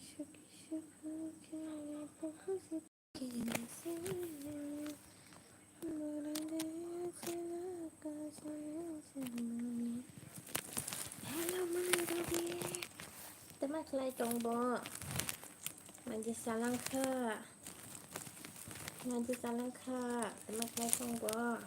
Hello mga gabi. Teman kelai tongbo. Manji salang ka. Manji salang ka. Teman kelai tongbo.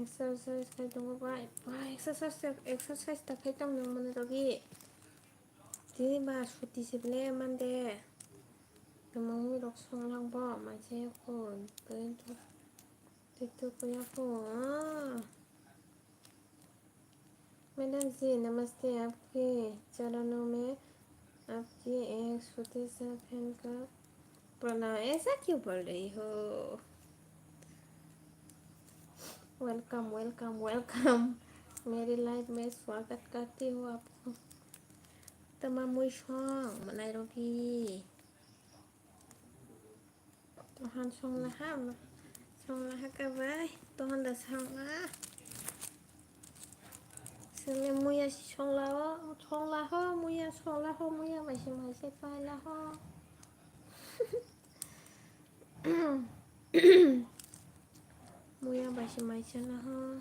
Exercise kay tong ba exercise ta kay tong nang mana lagi di ba suti seble mande memang mi rok song lang ba ma che ko तो को या को madam जी नमस्ते आपके चरणों में आपकी एक छोटी सा फैन का प्रणाम ऐसा क्यों बोल रही हो वेलकम वेलकम वेलकम मेरी लाइफ में स्वागत करती हूँ आपको तमाम मुई शोंग मनाई रोगी Tuhan song lah ka bay Tuhan dah song lah sele muya song lah ho muya masih pai lah ho muya masih lah ho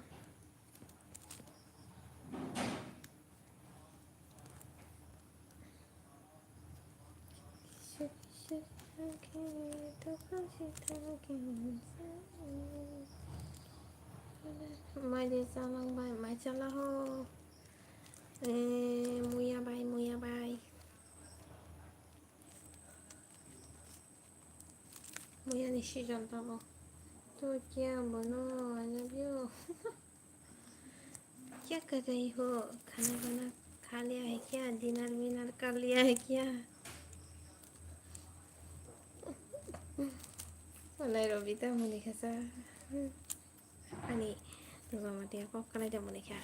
mai đi sao lang bay mai cho là ho muya bay muya ni shi jan ta bo तो क्या बनो I love you क्या कर रही हो खाना बना खा लिया है क्या डिनर विनर कर लिया है क्या Nairobi ta mo ni kasa ani 누가 말이야 거꾸로 보니까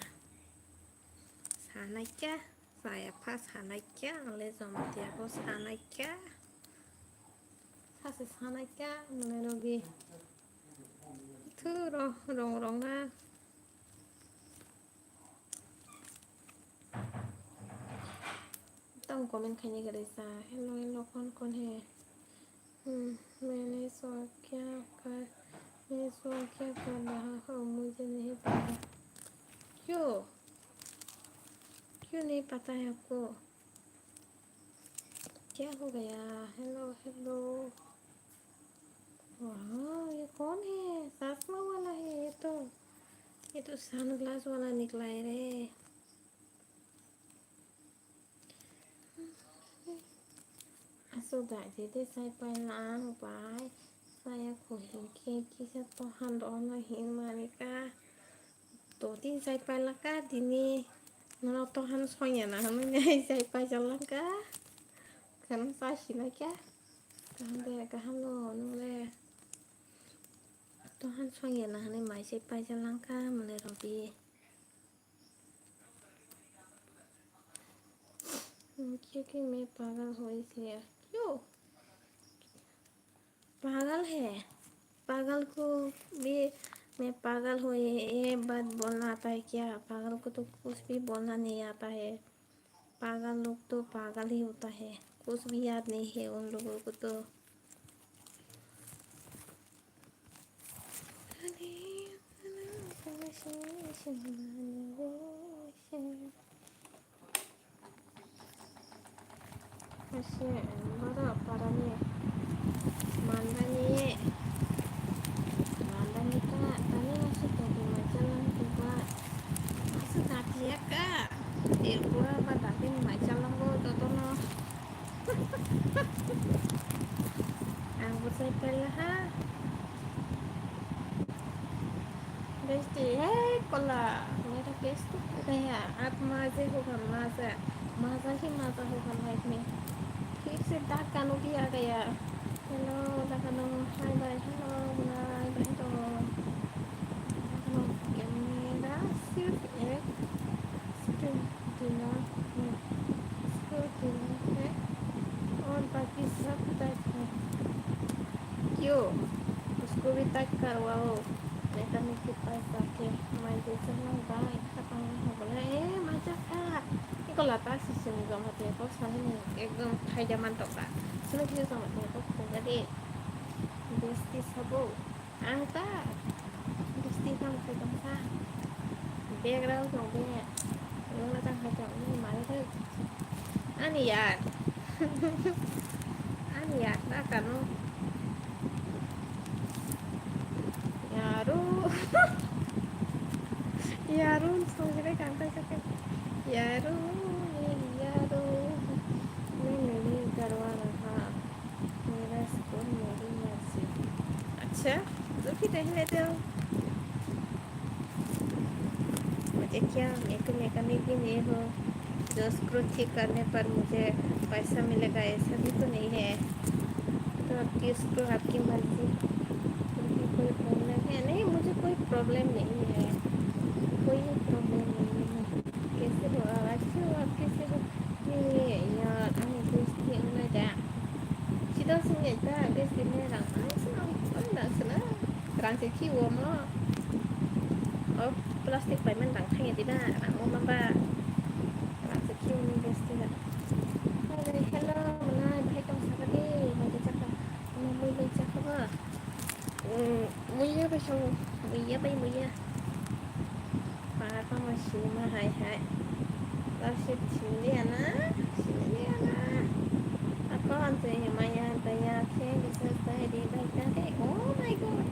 사나이까 saya pas 사나이까 레저 말이야 거 사나이까 사실 사나이까 Nairobi 들어 롱롱나ต้องकमेंट खाने का रेसा हेलो हेलो कौन है मैंने सो क्या कर रहा हूँ मुझे नहीं पता क्यों नहीं पता है आपको क्या हो गया हेलो हेलो वाह ये कौन है चश्मा वाला है ये तो सनग्लास वाला निकला है रे sudah jadi saya pengen bay saya kuhin kisah Tuhan donahin mereka tuh saya pengen ka dini nol Tuhan soalnya nah namanya saya pengen ka karena saya sih ka kaham lo nule Tuhan soalnya nah nih mai saya pengen ka Nairobi क्योंकि मैं पागल हो इसलिए क्यों पागल है पागल को भी मैं पागल हो ये बात बोलना आता है क्या पागल को तो कुछ भी बोलना नहीं आता है पागल लोग तो पागल ही होता है कुछ भी याद नहीं है उन लोगों को तो Masih mana parahnya mandani kak tadi masih tadi majalah coba masih tadi ya kak gua tapi majalah gua totono anggur saya pelah ha बेचती है कोला मेरा केस तो गया आप मजे होगा मजा ही मजा होगा लाइफ में फिर से डार्क कानून भी आ गया Hello, Nakano. Hai bài. Hello, Nay. Bài đồ. Nakano. Gemida. Siêu thị. Siêu thị nó. Siêu thị nó. और बाकी सब टाइप है क्यों उसको भी टाइप करवाओ नहीं करने के पास आके मैं जैसे ना गाय खत्म हो बोला मजा का 이거 라따 시스템 이거 맞대요 또 사는 एकदम फायदा만 떠가 सुनो कि जो मत तो कोगरे दोस्ती सबो आंता दोस्ती काम से कम सा बैकग्राउंड हो गया लोग ना तंग करते हैं मारे थे आनी यार आनी यार ना करो यारो यारो सोच रहे कांता सके यारो यारो मैं नहीं करवा रहा मेरा स्कूल मेरी मर्जी अच्छा तो फिर रह लेते हो मुझे क्या एक मैकेनिक भी नहीं हो जो स्क्रू ठीक करने पर मुझे पैसा मिलेगा ऐसा भी तो नहीं है तो आपकी स्क्रू आपकी मर्जी क्योंकि कोई प्रॉब्लम है नहीं मुझे कोई प्रॉब्लम नहीं है कोई प्रॉब्लम नहीं है कैसे हो अच्छे हो आप कैसे हो ये यार आने दोस्ती होना जा सीधा सुनिए था दोस्ती मेरा सुना ना सुना रंग से क्यों वो और प्लास्टिकไปมันดังแค่ที่หน้าหลังมันบ้าหลังจะคิวมีเดสติละอะไรฮัลโหลมันน่าให้กำสักทีมันจะจักมันมือเลยจักเขาว่ามือเยอะไปโชว์มือเยอะไปมือเยอะปลาเข้ามาชิวมาหายหายเราชิดชิวเรียนะชิวเรียนะแล้วก็อันเสียมายาแต่ยาแค่ดิสเตอร์ดีได้กันได้โอ้ my god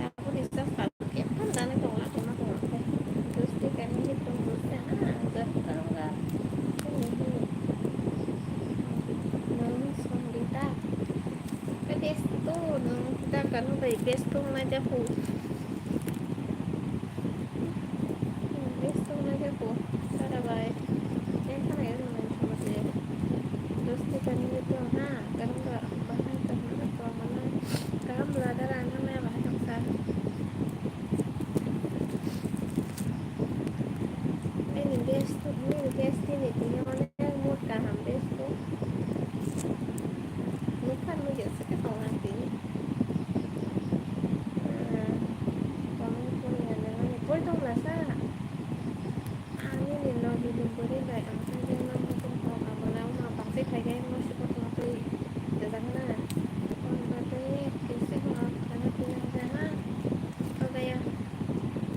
aku bisa pakai kan dan itu lah cuma kalau terus dia ini tembusnya enggak kalau enggak ini nung sondita pedes itu nung kita kan baik bestung aja pu bestung aja pu cara baik kan ya teman sama dia terus dia ini itu kalau enggak bahkan teman atau mana kamu belajar namanya bahasa besar Destin itu yang mana mood kaham destu bukan muncul sekarang nanti kamu pun yang dengan itu dong rasa ini lo di dunia baik angkat jangan mungkin kau kamu lama pasti kayak mau seperti itu jangan lah kalau berarti kisah orang karena punya sana kalau kayak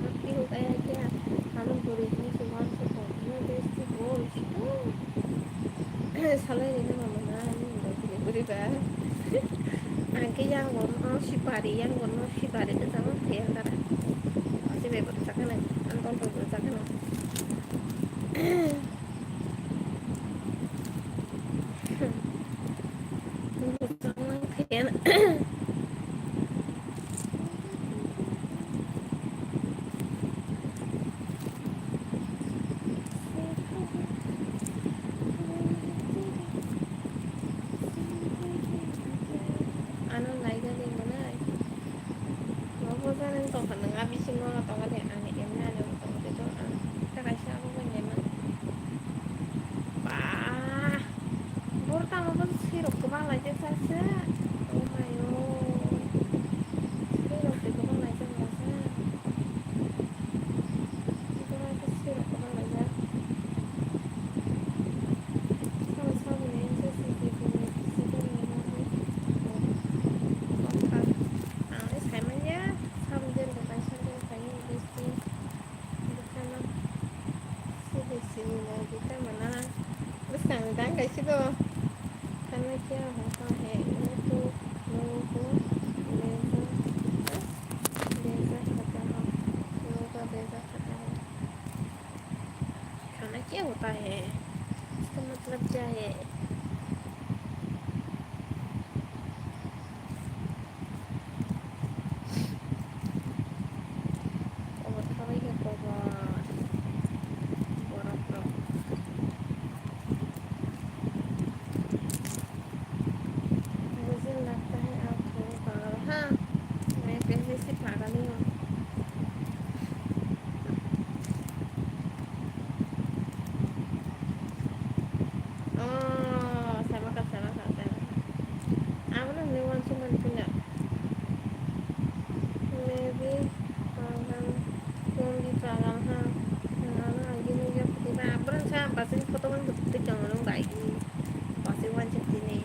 tapi kayak aja kalau turisnya semua seperti desti goals salary nó mà mình ăn thì bữa đi về ăn cái giang của nó shipari giang của nó shipari cái sao nó thiệt ra đấy chỉ về bữa chắc cái này ăn con bữa chắc cái này thiệt ano lại gia đình của nó này nó vô gia đình tổng phần là bị sinh nó là tổng có thể ăn em ra được tổng có thể cho ăn các cái sao cũng vậy mà bà bố tao nó vẫn khi đọc của bạn lại cho sao chứ oh my god khi đọc thì của bạn lại cho sao chứ cái này cái khi đọc của bạn lại ra sau thì em sẽ xin thì mình sẽ cho mình kita mana terus kadang kayak gitu karena dia apa itu logo desa kata logo desa kata karena क्या होता है इसका मतलब क्या है और कभी के Pasin foto man betul jangan nung baik. Pasin wan cekti nih.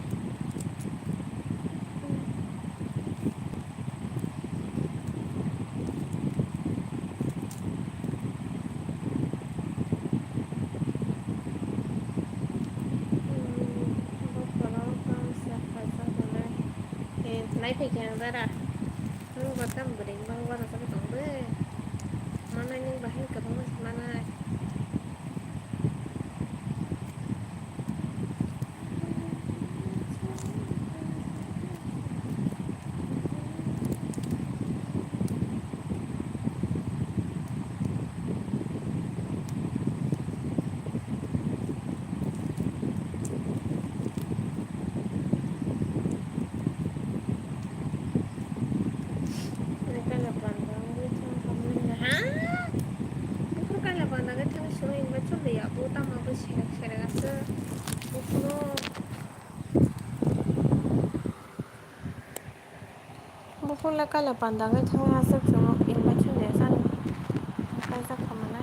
Kalau kamu siapa sahaja naik pegang zara. Lu bukan bering bang warna tapi tongbe. Mana yang bahaya ketemu mana? Mereka lepas bang, gue cuma kamu nih. Hah? Bukan kan lepas naga cuma suruh invite ya. Bukan mau share asa. Bukan. Bukan lah kalau pandangan cuma asal cuma invite ya san. Kaisa kemana?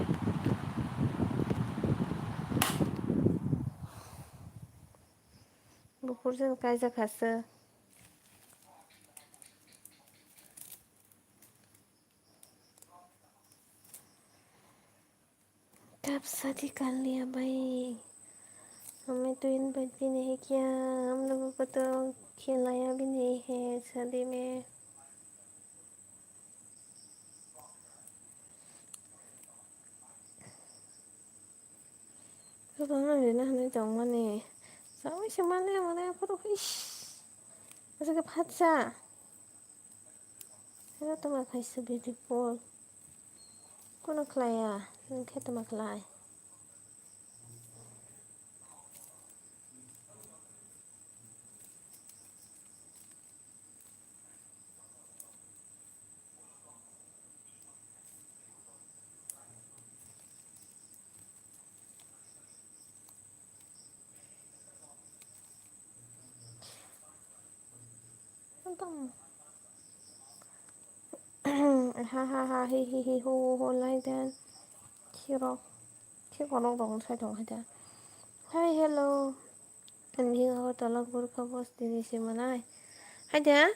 Bukan sih kaisa kasa. कब शादी कर लिया भाई हमें तो invite भी नहीं किया हम लोगों को तो खिलाया भी नहीं है शादी में 그거는 왜냐하면 정말에 싸우이 심하네 뭐래 앞으로 이씨 어떻게 파자 이것도 막 있어 beautiful cô clay à cái tao mặc lại không ha ha ha hi hu like that 키로 키고로 너무 설정하자 hi hello anh Hiếu tolong buru kabos di sini mana ada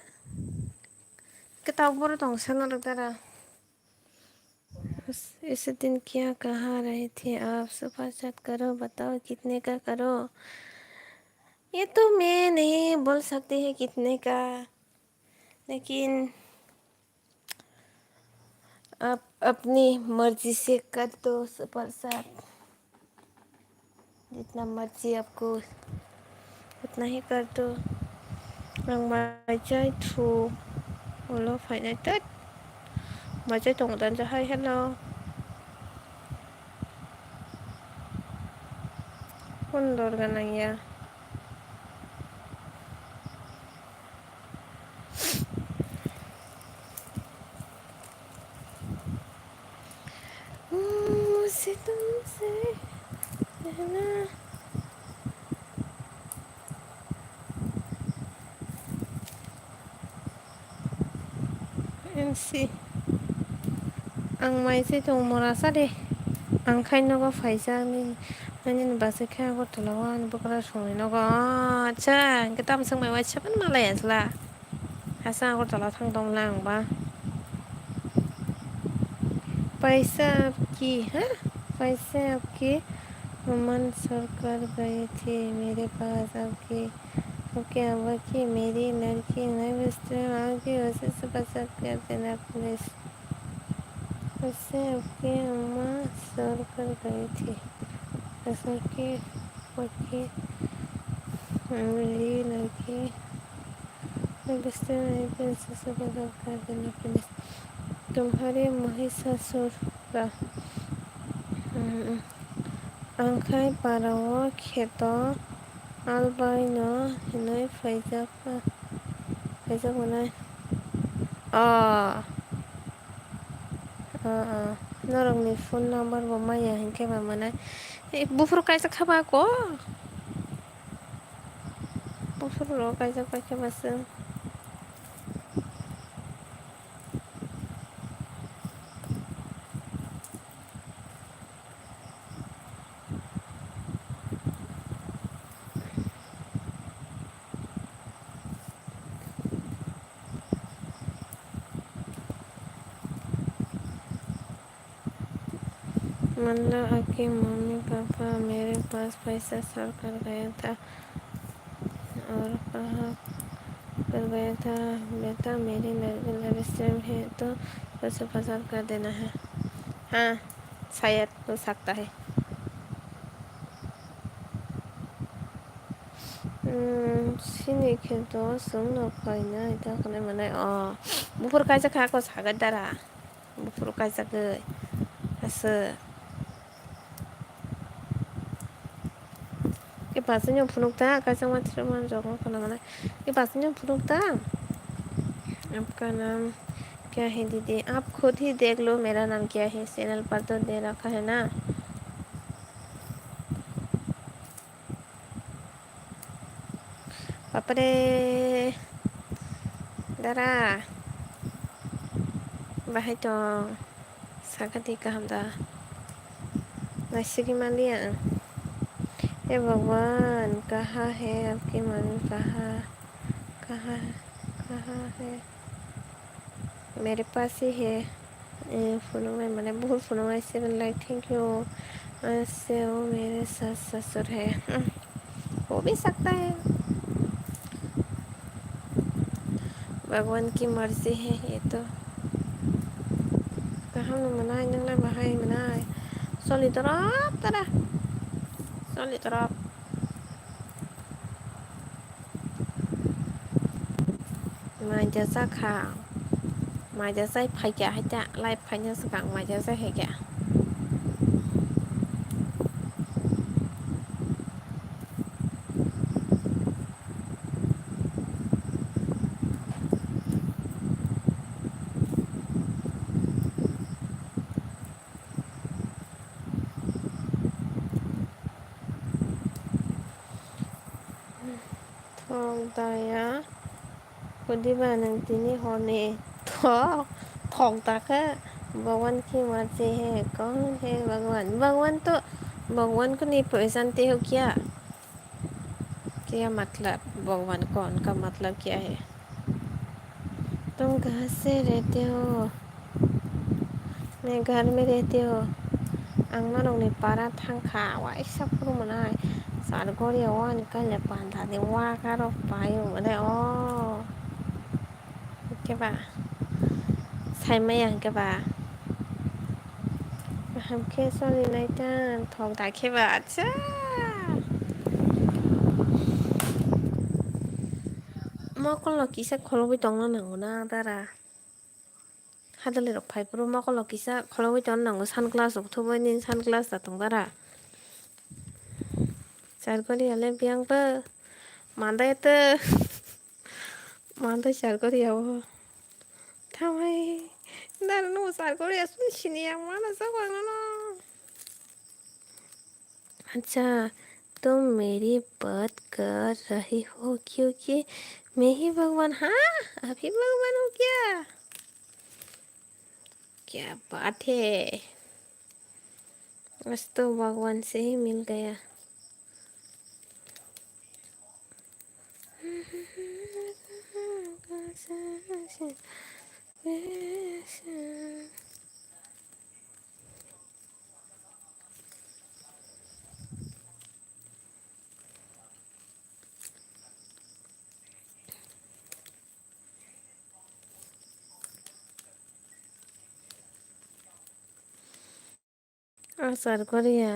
kita buru dong sana dara इस दिन क्या कहा रहे थे आप सुबह chat करो बताओ कितने का करो ये तो मैं नहीं बोल सकती है कितने का लेकिन आप अपनी मर्जी से कर दो सुपर चैट जितना मर्जी आपको उतना ही कर दो मैं chạy thù lo phải nói tết mà chạy tổng tấn cho hay hello Kondor ka nang ya. मुझसे तुमसे रहना MC ang may sitong merasa deh ang kain noga faisa ni nanti bahasa kaya aku telawan bukan sungguh noga acha kita masang mai wajah kan malah ya lah asa aku telah thang dong lang ba पैसा आपकी है पैसे आपके मन सर कर गए थे मेरे pass आपके आपके अब्बा की मेरी लड़की नई वस्त्र आगे उसे पसंद कर देना प्लीज उससे आपके अम्मा सर कर गए थे असर के पक्की मेरी लड़की नई वस्त्र आगे उसे पसंद कर देना प्लीज तुम्हारे महिषासुर का angkai parawa kheto albaino hinoi faijak mana norong ni phone number bo maya hinke ba mana bufur kaisa khaba ko bufur ro kaisa paike basung मतलब आपकी मम्मी पापा मेरे पास पैसा सर कर गया था और कहा कर गया था बेटा मेरी लव स्ट्रीम है तो पैसा पसार कर देना है। हाँ शायद हो सकता है। 신이켜도 성노파이나 이따 그네 뭐네 무프로까지 가고 사겠다라 무프로까지 그 해서 cái bà sinh nhật phụ nữ ta cái xong rồi mình rồi còn là cái bà sinh nhật phụ nữ ta आपका नाम क्या है दीदी आप खुद ही देख लो मेरा नाम क्या है चैनल पर तो दे रखा है ना बापरे दारा बाहाय दं साखाथि गाहाम दा नासिगि मालिया हे भगवान कहाँ है आपकी मम्मी कहाँ कहाँ है मेरे पास ही है फोनो में मैंने बहुत फोनो ऐसे लाइक थैंक यू ऐसे वो मेरे सास ससुर है हो भी सकता है भगवान की मर्जी है ये तो कहाँ मनाए नंगला बाहाय मनाए सोली तरफ तरा सोली तरफ mà giờ sao khảo mà giờ say phải trả hay trả lại phải nhớ sự bạn mà giờ say hay trả thong tay á đi vào nàng tin đi họ nè thọ thòng tạc á भगवान की मर्जी है कौन है भगवान भगवान तो भगवान को नहीं पहचानते हो क्या क्या मतलब भगवान कौन का मतलब क्या है तुम घर से रहते हो मैं घर में रहती हो आंना दंनि पारा थांखा वा इसा फुरु मोनाय सारगरियाव आनि काले पान्दानि वा गारो पायो मोनाय केबा साइमाया केबा हमके सोली नाइटान थोक दाखेबा अच्छा मकल किसा खलबि दंना नांगौना दारा 하들리로 파이프로 먹을러 기사 걸어보지 않는 거 산글라스 오토바이는 산글라스 같은 거라 잘거리 알레 비앙버 만다였다 만다 잘거리야워 타마이 나는 뭐 잘거리야 순신이야 많아서 광어나 अच्छा तुम मेरी बात कर रही हो क्योंकि मैं ही भगवान हाँ अभी भगवान हो क्या बात है बस तो भगवान से ही मिल गया सरकारिया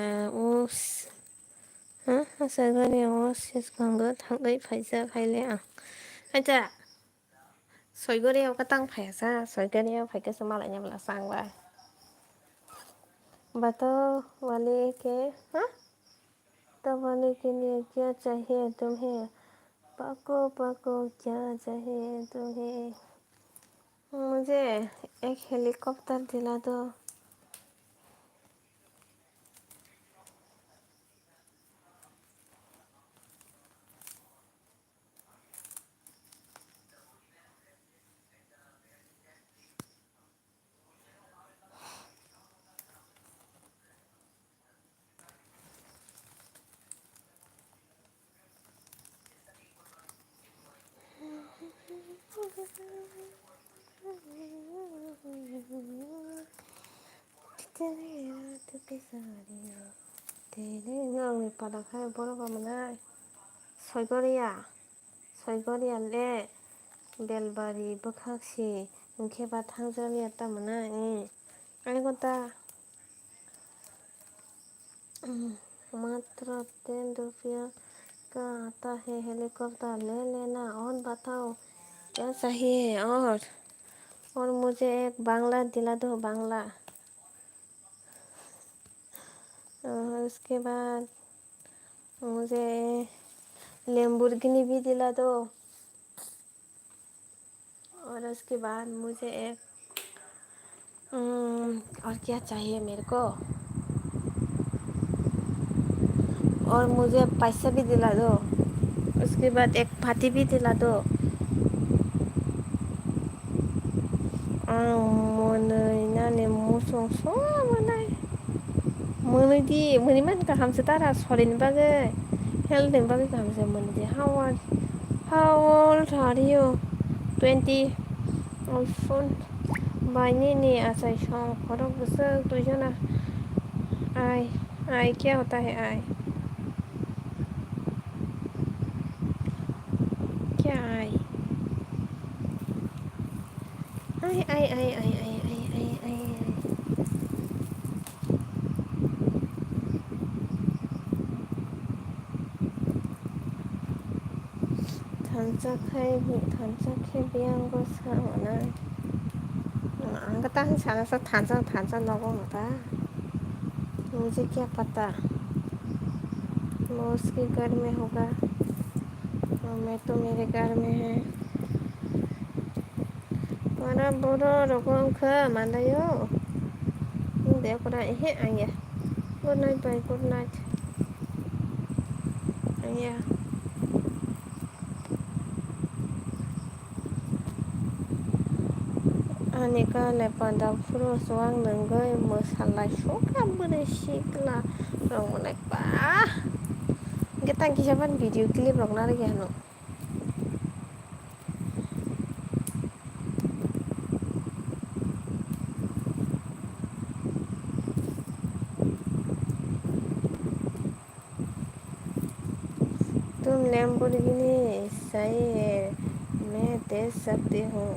सरकारिया सिसखांगो थांगै फायसा फायले आं आजा सयगरियाव का तां फायसा सयगरियाव फायकासो मालायनि बेला सांबाय बताओ वाले के हाँ तो वाले के लिए क्या चाहिए तुम्हें पको पको क्या चाहिए तुम्हें मुझे एक हेलीकॉप्टर दिला दो आंनि पादाखाय बर'बा मोननाय सयगरिया सयगरियाले बेलबारि बोखाक्सि उनखेबा थांजानि आत्ता मोननाय आइगता मात्र 10 रुपया का आता है हेलीकॉप्टर ले लेना और बताओ क्या चाहिए और मुझे एक बांग्ला दिला दो बांग्ला और उसके बाद मुझे लैम्बोर्गिनी भी दिला दो और उसके बाद मुझे एक और क्या चाहिए मेरे को और मुझे पैसा भी दिला दो उसके बाद एक फाती भी दिला दो मोनैनानै मोसं स मोननाय मोनैदि मोनैमान गाहामसो तारा सरिनि बागै हेल्थनि बागै गाहामसो मोनैदि how old are you 20 iPhone बाइनी आसाई सं खरक गोसो तुझना आई क्या होता है आई क्या आई 단짝해 비한 거 사오나 안 갔다 한 살아서 단짝 먹어보다 मुझे क्या पता वो उसके घर में होगा और मैं तो मेरे घर में है para bodo rogonka mandayo de kora he aya good night bye good night aya anika le pada furo soang nenggai masalai soka beresikla rong pa kita kisaban video clip rong nari gano Tum Lamborghini सही है मैं दे सकती हूँ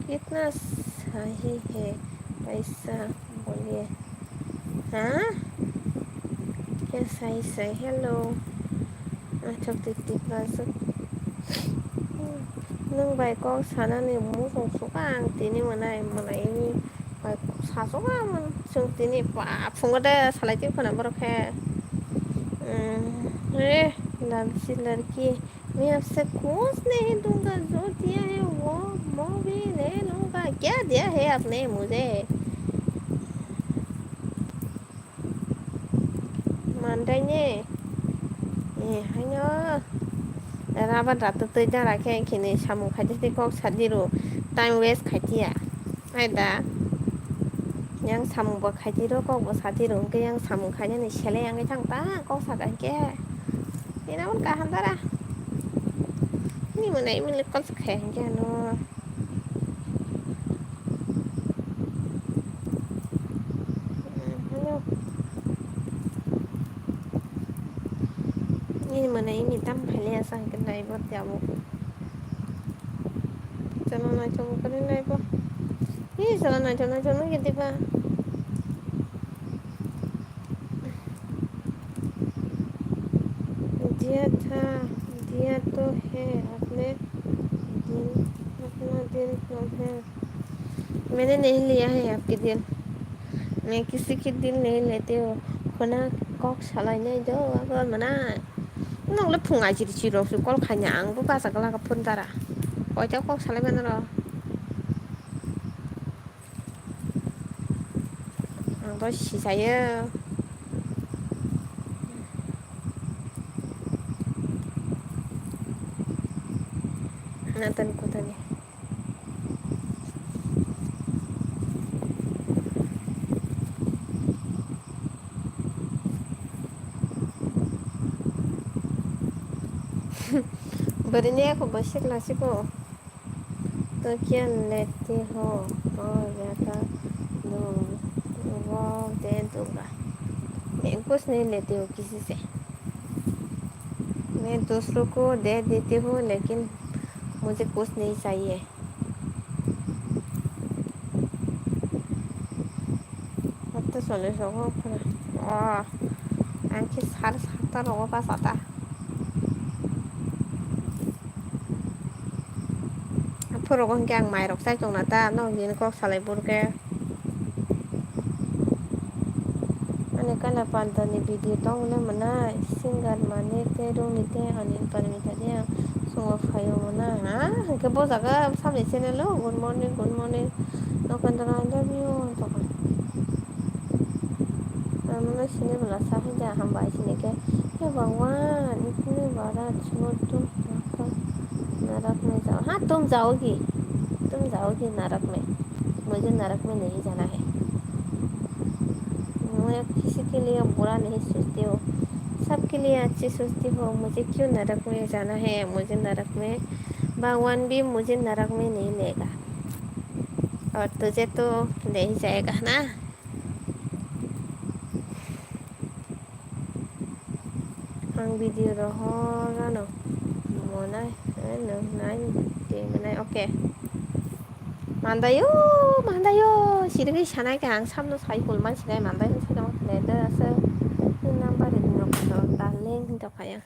कितना सही है पैसा बोलिए हाँ क्या सही हेलो अच्छा टिकलासो नों बाइकआव सानानै मोसौ सुखा आं दिनै मोनायनि बाइकआव सासौखामोन जों दिनै फुङावदो सालायथिं फोना बरखे लड़की लड़की मैं आपसे कुछ नहीं दूंगा जो दिया है वो भी ले लूंगा क्या दिया है आपने मुझे मानदायने हायो राबा रात तै दा राखे खिनि सामु खाइते कक सादिरो टाइम वेस्ट खाइतिया आयदा yang samu ba khaitiro kok ba satiro ke yang samu khanya ni sele yang thang ta kok sadan ke ni na un ka handara ni mo nei mi le kon khe ke no ni mo nei mi tam phale sang ke nai ba jamu chano na chamu kare nai ba ni chano na chano ke diba दिया तो है अपना दिल कौन है मैंने नहीं लिया है आपके दिल मैं किसी की दिल नहीं लेती हूँ खोना कक सालाय नहीं दो अगर मना नंगले फुङा चिरसु कल खा냐 आंबो बाजा गलागा फोनदारा कयता कक सालायगोन र आंबो सिजायो नातन कोतानि बरने को बसे क्लासिको तो क्या लेती हो और ज्यादा दो वो दे दूंगा मैं कुछ नहीं लेती हूँ किसी से। मैं दूसरों को दे देती हूँ, लेकिन मुझे कुछ नहीं चाहिए। Itu soalnya aku pernah, wah, anjir harus hatar aku pas ata. Apa orang yang main rok saya jong nata, no gini kok salai burke. Ane kan apa antoni video tong le mana single mane te room ite anin paramita dia semua fayo mana, ah, ke bos aga sampai sini lo, good morning, good morning. No kan I love you, toh. Mana sini belas sahi dah hamba sini ke, ya भगवान इतने बड़ा छोड़ तुम नरक में जाओ। हाँ तुम जाओगी नरक में, मुझे नरक में नहीं जाना है। मैं किसी के लिए बुरा नहीं सोचती हूँ, सबके लिए अच्छी सोचती हूँ। मुझे क्यों नरक में जाना है? मुझे नरक में भगवान भी मुझे नरक में नहीं लेगा, और तुझे तो ले ही जाएगा ना। Ang video roho ano monai ano nai di mana oke mandayo siringi sanai ka ang samno sai kulman sinai mandai sai dong leda asa number ini no ko daleng to kaya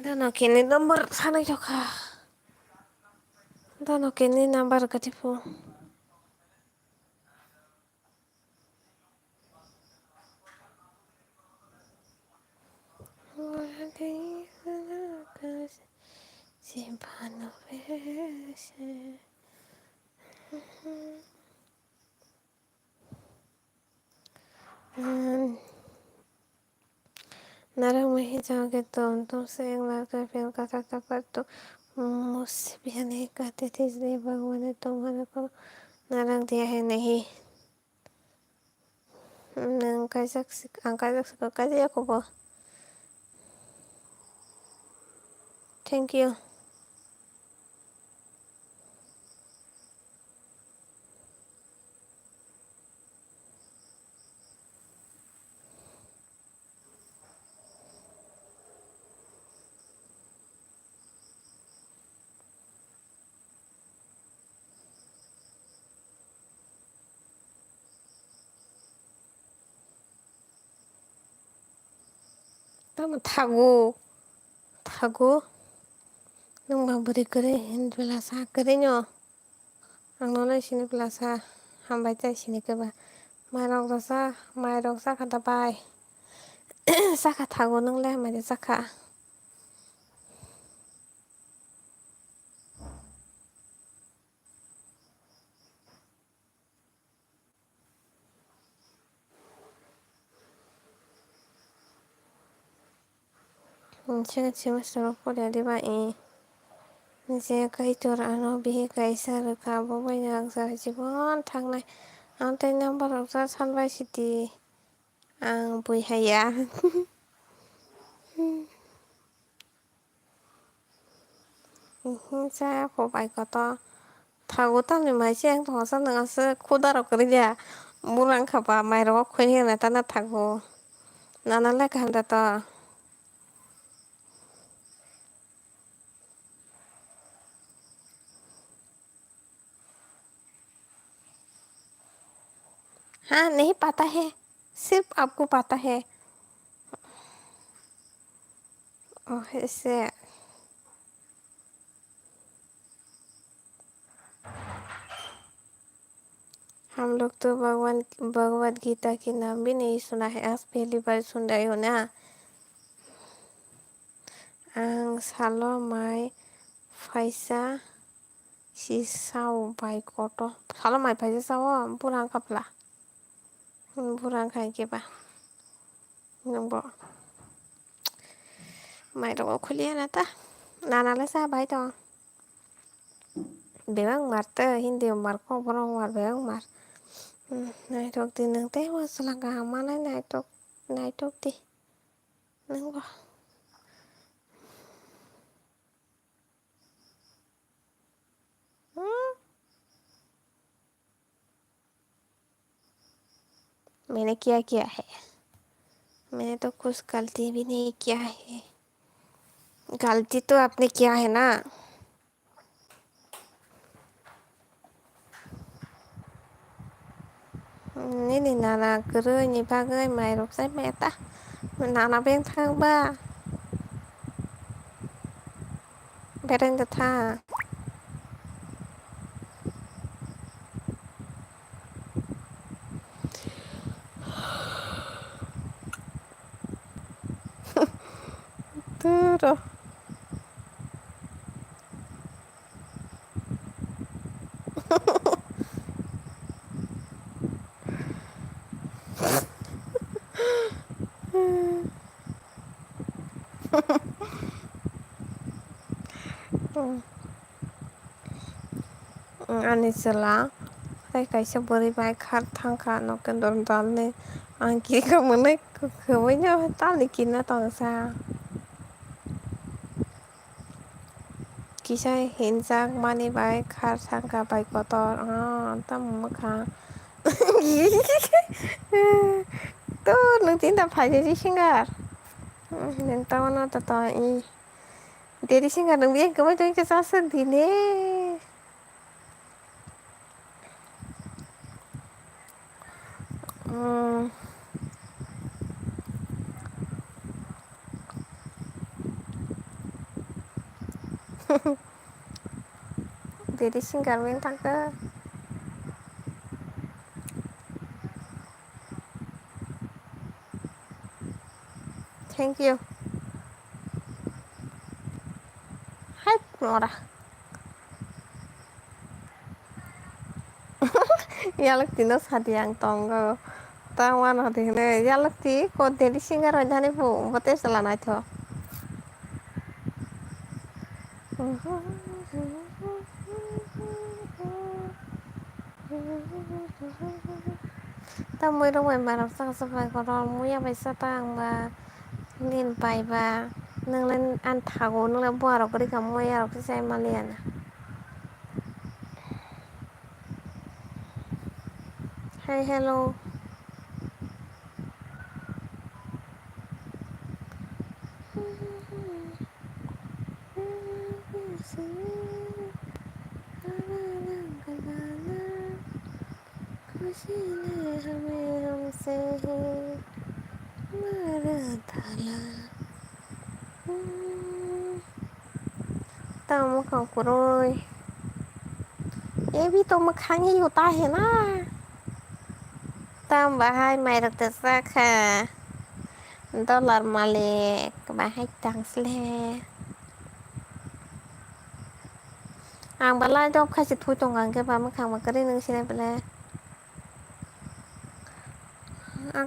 dan oke ni number sanai joka dan oke ni number katipu simpan vese नरक में ही जाओगे तो तुमसे एक बार का प्यार करता था, पर तो मुझसे भी नहीं कहते थे, इसलिए भगवान ने तुम्हारे को नरक दिया है। नहीं angka kasih aku po. Thank you. Tama tago nung beri kere belasa kerenya ang nona sini belasa hambai cai sini keba mairok sa kata pai saka tago nung le mari saka chinga chima soro pole di ba je kai tor ano bihi kai sar ka bo bai nak sa jibon thangnai ang tai number rok sa sanbai siti ang bui haya sa ko bai ko to 타고 타는 맛이 행동해서 나가서 코다로 그러냐 물안 가봐 마이로 코니 나타나 타고 나는 렉 한다 또 हाँ नहीं पता है सिर्फ आपको पता है ऐसे हम लोग तो भगवत गीता के नाम भी नहीं सुना है आज पहली बार सुन रहे हो ना सालो माई फैसा सिसाव बाई कोटो सालो माई फैसा साव बुरां kapla बुरां खाई के बा नंबो माइरो खुलिया ना ता नाना ले सा भाई तो बेवां मारते हिंदी मारको बरो मार बेवां मार नाइटोक di nang tewas langkah mana naitok di nang ba मैंने क्या किया है मैंने तो कुछ गलती भी नहीं किया है। गलती तो आपने किया है ना। Ini nana kere ni bagai mai rok sai meta. Nana beng thang ba. Beren the tha. Turo. Ani sela. Sai kaisa beri bai khat thang kha no kan don dal ne. An ki ka mane ko với nhau ta li kin na tong sa. Ki sai hin sang mani bai khat thang ka bai ko tor. Tam ma kha. Tu nung tin ta phai di singar. Nung tawa na ta ta i. Dedi singar nung bien ko mai tu ka sa sa di ne. Dedi singar bien thang ka. Thank you. Hai ngora. Yalak tino sadi yang tonggo. Tawan hati ne yalak ti ko dedi singar jani bu bote selana tho. Ta mới đâu mà làm sao sao phải có đòn mũi phải sao tang và lên bài và nâng lên ăn thảo nâng lên bò rồi có đi cầm mũi rồi cái xe mà liền hey hello हमें हमसे मरा थाला tao muốn không của rồi ये भी तो मखानी होता है ना tao bahai mày được tự ra kha dollar malik bahai tang sle ang bala job khai sit thui tong ang ke ba makhang ma kare nang sine bala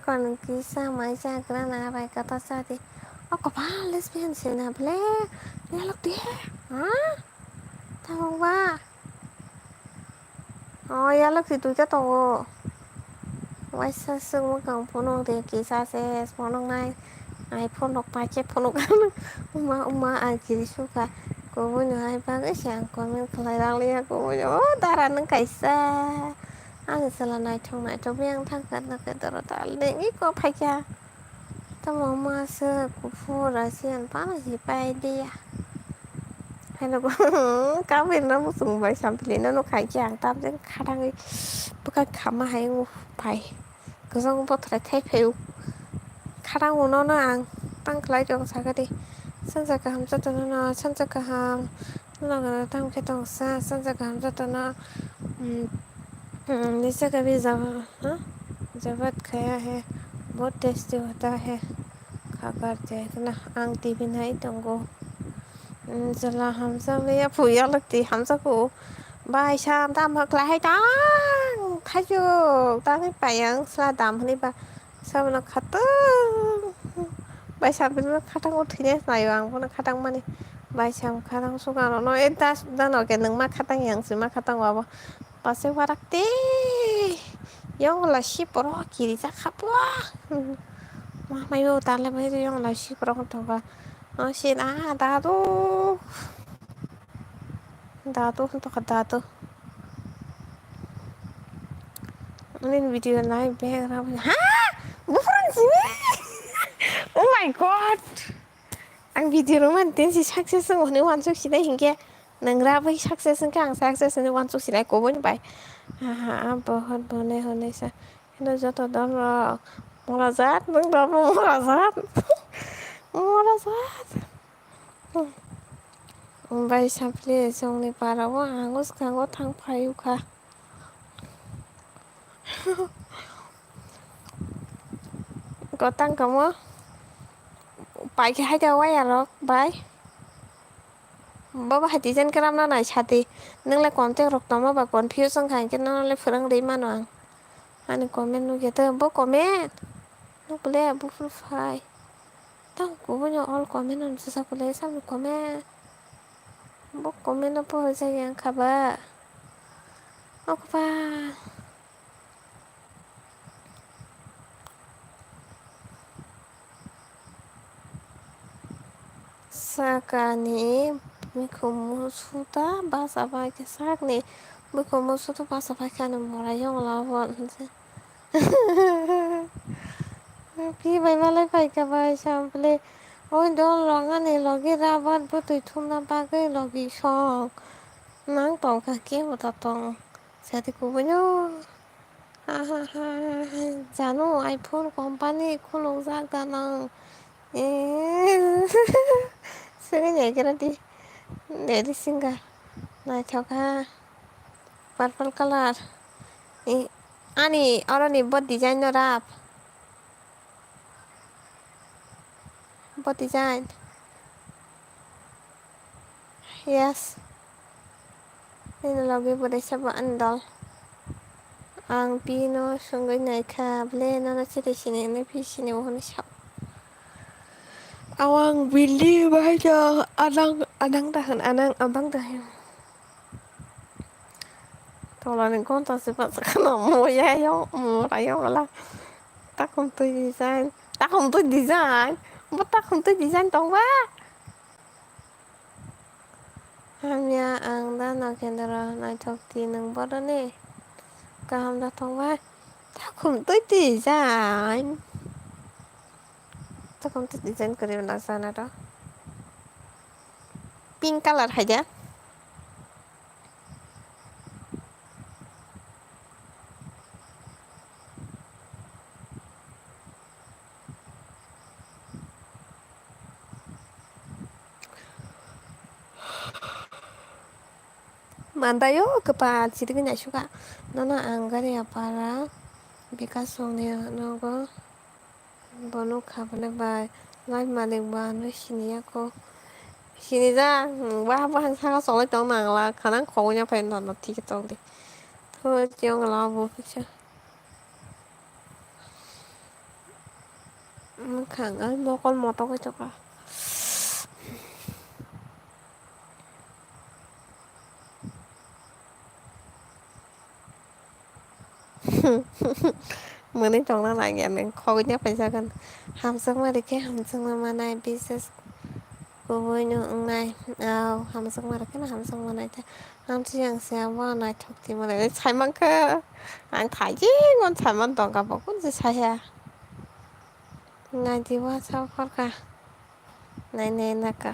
còn kisah macam kerana apa kata tadi aku apa lesbian sini bela dia lok dia tahu ba oh ya lok situ cho tahu why sa sung kang punong de kisah se punong nai ai punok pace punok uma ai kiri suka ko mo ai ba cái sang ko men khlai rang lia ko mo oh daran nang kaisa ang sala nai thong yang thang kan na ke taro tal de ngi ko phaja tamo ma se ku phu ra sian pa na hi pai dia hay là cá viên nó sùng vậy xong thì nó khai chàng tam cái khả năng ấy bữa cái khám mà hay phải cái xong bắt thấy thấy phiêu khả năng nó ăn tăng lại cho sao cái đi sân ra cái hàm cho nó sân ra cái hàm nó là tăng cái tông xa sân ra cái hàm cho nó जैसे कभी जबत खाया है बहुत tasty होता है खा कर देखना आंटी भी नहीं तुमको चला हम सब ये फूया लगती हम सबको bài sam tam hoặc là hay tăng thấy chưa ta cái bài ăn sa đam này ba sao nó khát bài sam bên nó khát tăng út thì này vàng nó khát tăng mà này bài sam khát tăng số nào nó em ta đang nói cái nâng mà khát tăng yang gì mà khát tăng vào Pasé warakte yang la shipro kiri sa kapwa ma mayo tala mai yang la shipro to ba shin datu to datu ini video live background ha bukan sini my god ang video man tensi success ng hone wan sok sida hingke nangra bai success ng ang success ng wan sok sida ko bon bai ha बहुत बने होने से nó joto dam morazat nang dam morazat morazat bai sample songni parawo angus kango thang phayuka có tăng không á bài cái hai cho quay à rồi bài bố hai tí dân cái nó này chả thì nâng lại còn tiếc rọc tóm bà còn phiêu sang hành cái nó lại phượng đấy mà nó anh comment nó kia tớ bố comment nó bলে bố phải tao cũng bây giờ all comment nó sao bলে sao nó comment bố comment nó bố hơi say yang khaba ok ba sakani mikomu suta bahasa pakai sak nih mikomu suta bahasa pakai nih mulai yang lawanพี่ไปมาเลยไปกับไปชมเพลโอ้ยโดนหลอกอันนี้หลอกกี่ราบัดบุตรทุ่มน้ำปลาก็หลอกกี่ช่องนั่งตองกับเกี่ยวตาตองเสียที่กูไปโย่ฮ่าฮ่าฮ่าจานุไอโฟนคอมพานีคุณลงจากกันนังเอ๊ะซื้อใหญ่กันดิเดี๋ยวดิสิงกันนายเท่ากันpurple colorอันนี้อะไรนี่บดดีไซน์นรับ What design? Yes. Ini lagi pada siapa andal. Ang pino sungguh naik kable nana cerita sini ini sini mohon siap. Awang bili baca adang tahan adang abang tahan. Kalau ni kau tak sempat sekarang mau ya yo mau rayo lah. Tak untuk design. Tak untuk design. Tak untuk design tong ba. Hamnya ang dana kendara naik thokti nang bodoh ni. Kaham dah tong ba. Tak untuk design. Tak untuk design kiri nak sana dah. Pink color aja. Mantayo kepa situ kan suka nana anggar ya para bekas songnya nogo bonu kabel ba lai malik ba no sini ako sini ra ba ba sang song lai tong nang la khả năng khổ nha phải nó thì cái tong đi thôi chiều ngà lao vô chứ khẳng ấy mua con mò tao cái chọc àมื่อนี้จองหลายอย่างนึงขอเนี่ยไปซะกันหามซึ่งมาได้แค่หามซึ่งมาใน business กูไม่รู้ไงเอาหามซึ่งมาได้แค่หามซึ่งมาในแต่หามที่ยังเสียว่าในทุกที่มาเลยใช้มันแค่อันขายยิ่งมันใช้มันต้องกับบอกคุณจะใช้อะไงดีว่าชอบเขาค่ะในนะคะ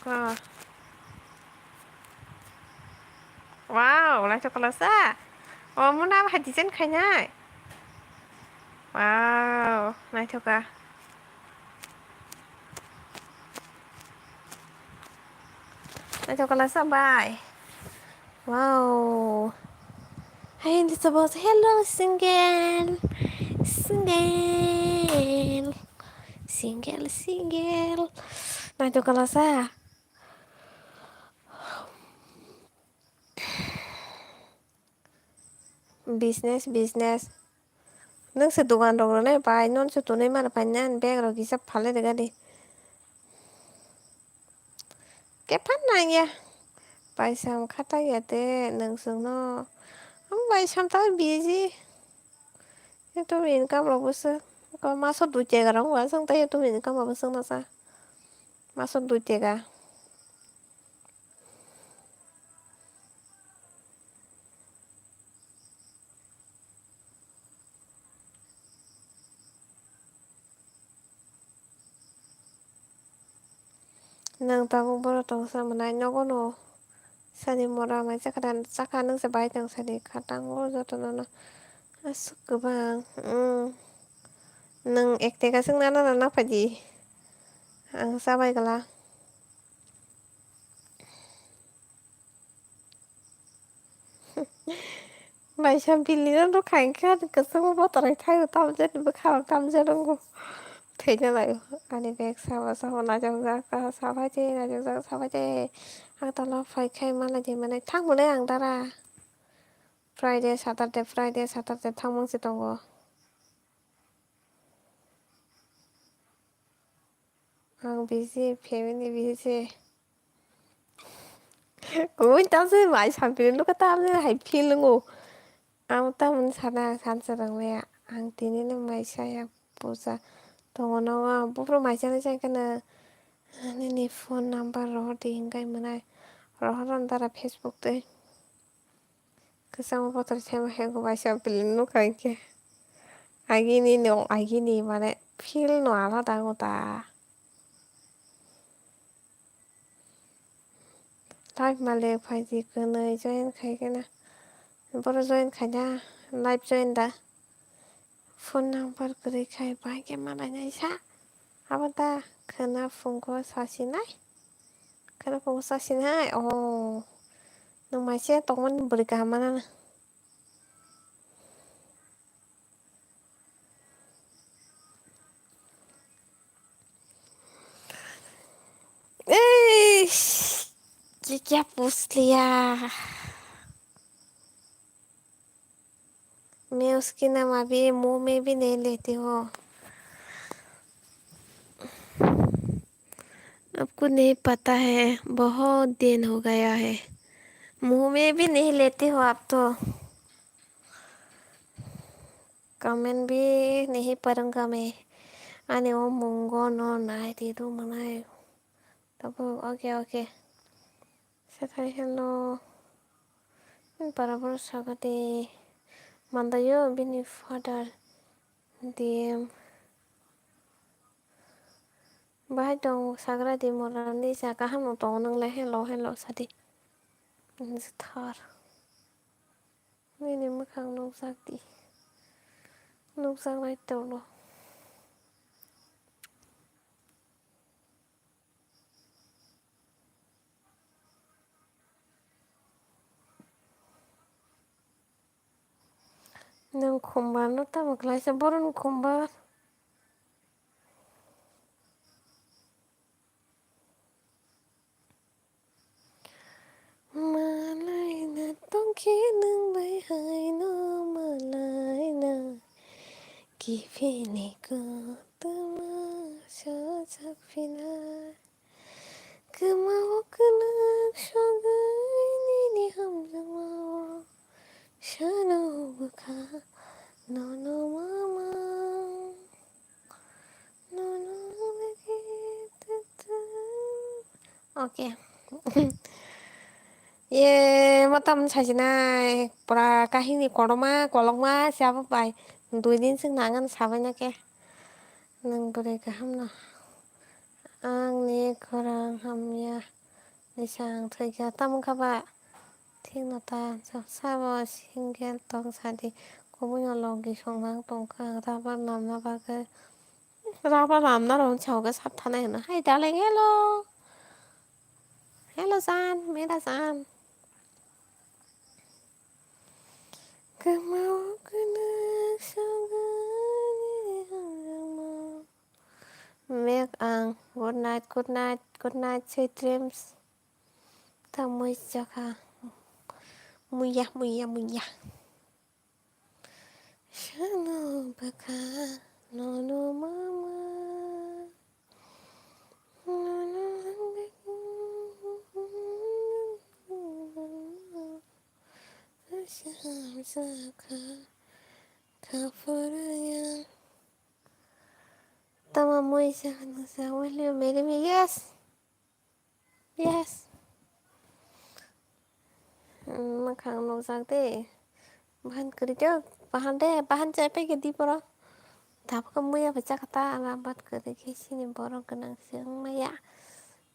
ก็ว้าวแล้วช็อกโกแลตซ่าoh muốn làm hạt design khai nhá wow này thôi cả này cho là sao bài wow hey it's about hello single này cho là sao business nâng sự tụ gan rồi này bài non sự tụ này mà phải nhăn bé rồi kì sắp phá lên được đi cái phát này nha bài xong khát tay vậy thế nâng xuống nó không bài xong tao busy itu income lo bos kalau masuk tuh cek orang gua sang tanya tuh income apa sang nasa masuk tuh cek Nang tabung tong sama nai nogono sani mora mai saka nang sabai tang sani katang joto no asuk goबां नों एकटेका सोंना नायना फादि आं जाबायगोला Mày pili nó khảnh khát cái xong nó tao thay của tao chết bữa khảo tao chết đúng không thế như vậy anh bé sao nói trong ra sao phải thế là trong ra sao phải thế anh tao nó phải khai mà là gì mà này thắc một đấy anh ta ra Friday Saturday thắc mong gì tao anh busy family busy cũng tao sẽ mãi chẳng biết lúc tao sẽ hay phi luôn ang tamun sana sansarang maya ang tinini mai saya pusa tongo nawa bufro mai sana saya kana nini phone number roh di hingai manai roh rantara Facebook te kesama poter saya hego mai saya pilih nu kaike agini mane feel no ala dango ta live male phaji kana join khai kana boro join khanya live join da phone number kuri khai bai ke mana nyai sa abada kana phungko sasinai kana phungko sasinai oh nang mai se tongman beri keamanan eh क्या पूछ लिया मैं उसकी नाम अभी मुंह में भी नहीं लेती हूँ आपको नहीं पता है बहुत दिन हो गया है मुंह में भी नहीं लेती हो आप तो कमेंट भी नहीं पढ़ूंगा मैं आने वो मुंगो नो नाई ती तो मनाए तब ओके सेठाई हेलो बराबर सागते mandayo bini father DM bahai dong sagra di morani sa kaham tong nang le hello sadi thar ni makang nong sakti nong sang lai tolo nang khumbar no ta maklai sa boron khumbar malai na tong ki nang bai hai no malai na ki phini ko tama sa sak phina kemau kena shagai ni ham jamao shano buka no mama no lagi oke ye matam sajina pra kahini kolongma siapa pai 2 दिन sing nangan sabanya ke nang bere kaham na angni korang hamya nisang thaiga tam khaba thingata sabo single tong sadi kobunya logi songnang tongka rabar namna ron chawga sapthana na hi darling hello san mera san kemau kena milk ang good night sweet dreams tamoy jaka muya shano baka no mama Kafaraya Tama mo isa sa will you marry me? Yes makang no sakte bahan kerja bahan capek ke di poro tapi kamu ya baca kata alamat kerja sini borong kenang siang maya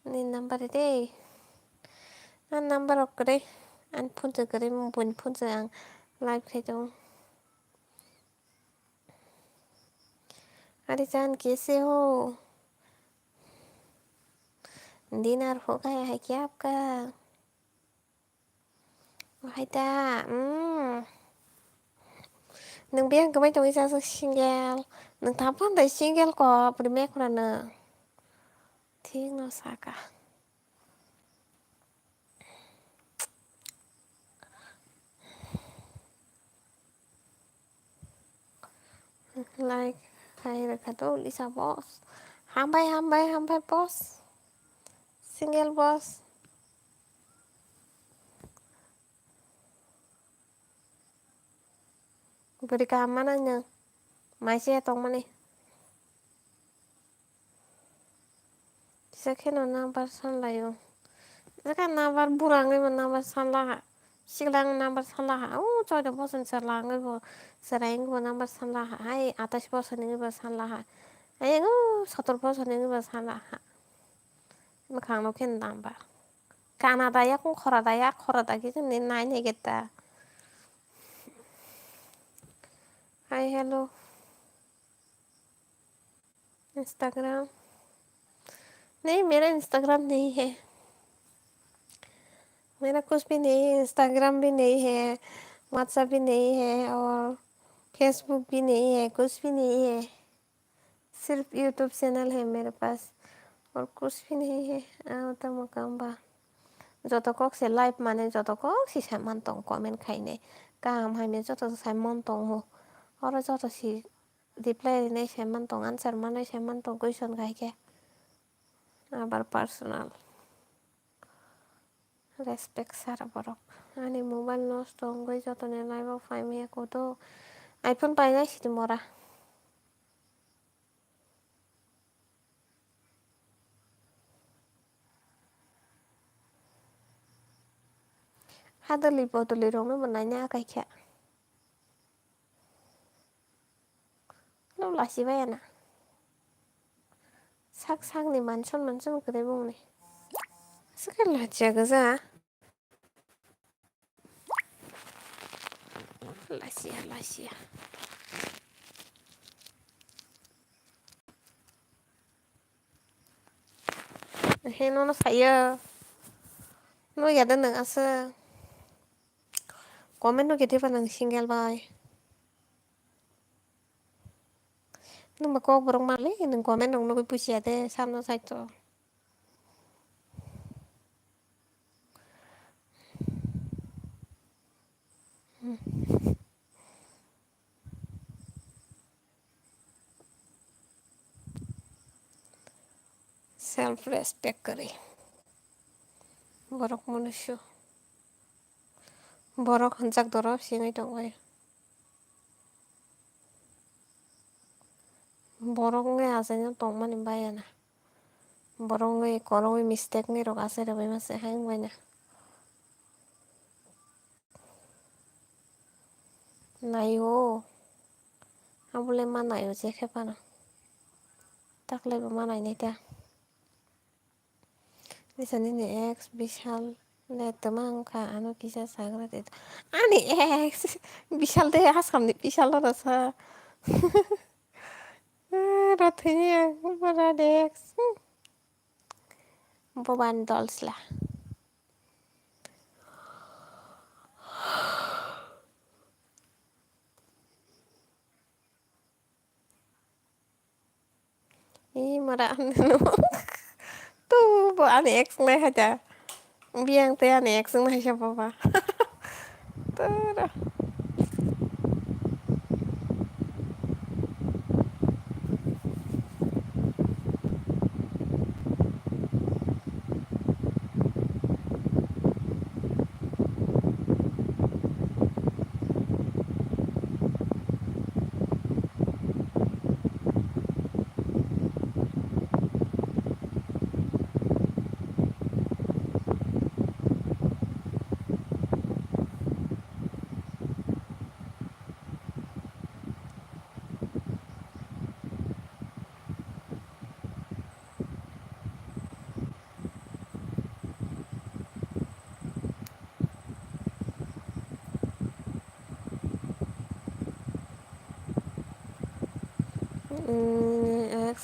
네 남발이래. 안 남발 없그래. 안 폰즈 그래 본 폰즈 안 라이브 해줘. अरे जान कैसे हो? Dinner हो गया है क्या आपका? 하이다. Nâng biết cái mấy tôi sao single. Nâng thắm phong đầy single có primer của nó. Thì nó xa cả. Like hay là cả tôi Lisa boss. Hambai boss. Single boss. Beri keamanannya. Masih ya tong mana? Bisa kena nampak sanlah yo. Sekarang nampak burang ni nampak sanlah. Silang nampak sanlah. Oh, coy dah bosan serlang ni bo. Seraing bo nampak sanlah. Hai atas bosan ni bo sanlah. Hai oh, satu bosan ni bo sanlah. Makang lo ken nampak. Kanada ya kung khorada gitu ni nine kita. Hai hello. Instagram. नहीं मेरा Instagram नहीं है. मेरा कुछ भी नहीं है. Instagram भी नहीं है. व्हाट्सएप भी नहीं है और फेसबुक भी नहीं है. कुछ भी नहीं है. सिर्फ यूट्यूब चैनल है मेरे पास और कुछ भी नहीं है. तो मकाम बा जो तो कॉक से लाइव माने जो तो कॉक सी सामान तो कमेंट खाइने काम है में जो तो सामान तो हो और जो तो सी रिप्लाई नहीं सामान तो आंसर माने सामान तो क्वेश्चन खाई के आबार पर्सनल रेस्पेक्ट सारा बरक आनी मोबाइल नष्ट गई जो तो ने लाइव फाइम को तो आईफोन पाई गई सी मोरा हादली बदली रोंनो बनाइnya kayak क्या lo लासी बाया ना 삭삭니 만천 그래 보네 스kel라지야 그자 라시야 해노는 사요 너 야든 나가서 komen no kiti panang single bay nung mako borong mali nung komen nung no pusi ade samno saito self respect करे borok manusia borok hanjak dorop singai tongai borok ngai asanya tongmani bayana borok ngai koroi mistake ngai rok asere bai mase hang baina nayo abule manayo je khepana takle ba manai nei ta Lisani ni ex bishal le temang ka anu kisa sagra det ani ex bishal de asam ni bishal lo sa Ratanya para ex boban dolls lah 이 mara anu tuh bo ani ex ngai haja biang te ani ex ngai siapa pa tuh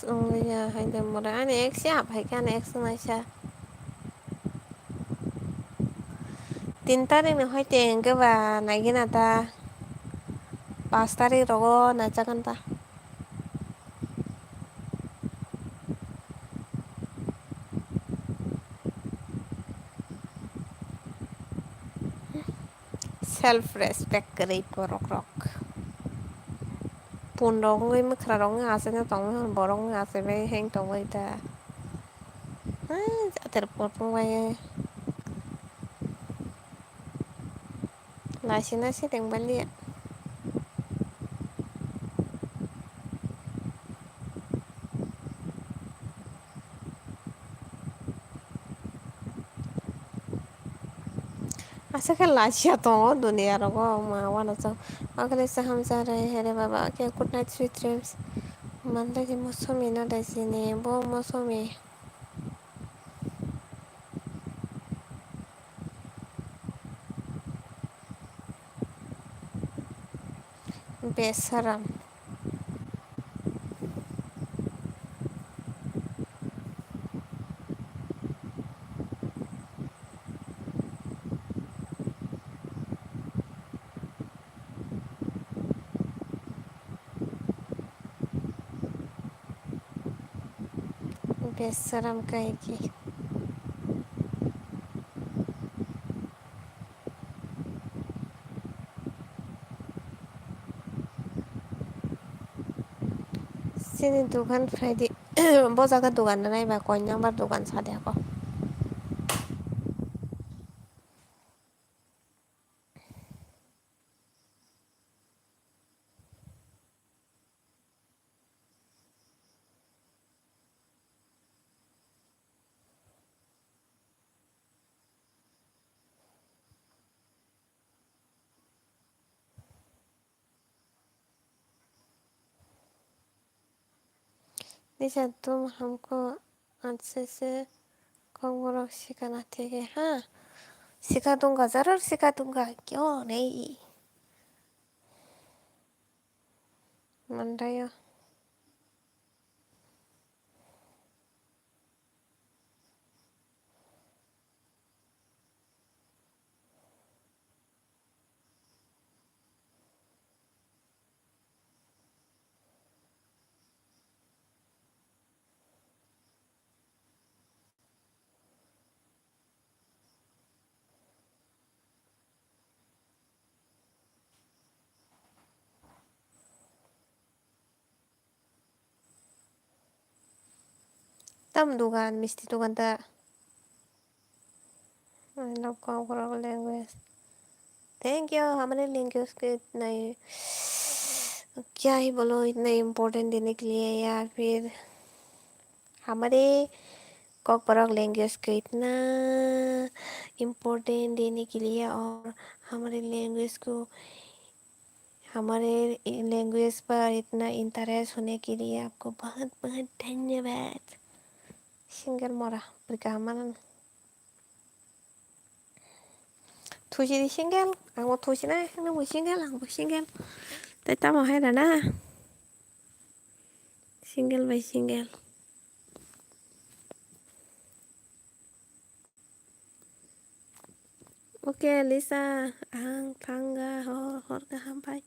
Only hay dem mora ane X siap hay kan X na siya. 3 tarik na hoy teng ke ba nagin ata 5 tarik rogo na chakan ta. Self respect kari porok rok. Pun rong ngai makra rong ase na tong borong ase be heng tong wai ta. Ter potong wai. Nasi teng bali. Asa kan lasia tong dunia rogo ma wana so. Agale sa ham sa rahe hai re baba. Okay, good night sweet dreams. Manda ki mosomi na da sini bo mosomi. Besaram. Besaram kayak ki. Sini dukan Friday. Bo jaga dukan na nai ba konyang bar dukan sa de ko. Nisha तुम हमको अच्छे से कोंगोरक सिखाना ठीक है हाँ सिखा दूंगा जरूर सिखा दूंगा क्यों नहीं मंडायो तम दुकान मिस्टी दुकान ता I love कोंगोरक लैंग्वेज थैंक यू हमारे लैंग्वेज के इतना ही क्या ही बोलो इतना इम्पोर्टेंट देने के लिए या फिर हमारे कोंगोरक लैंग्वेज को इतना इम्पोर्टेंट देने के लिए और हमारे लैंग्वेज को हमारे लैंग्वेज पर इतना इंटरेस्ट होने के लिए आपको बहुत बहुत धन्यवाद सिंगल मोरा berkeamanan tusi di single ang tusi na ang single tata mau hai na single by single okay Lisa ang tangga hor ka hampai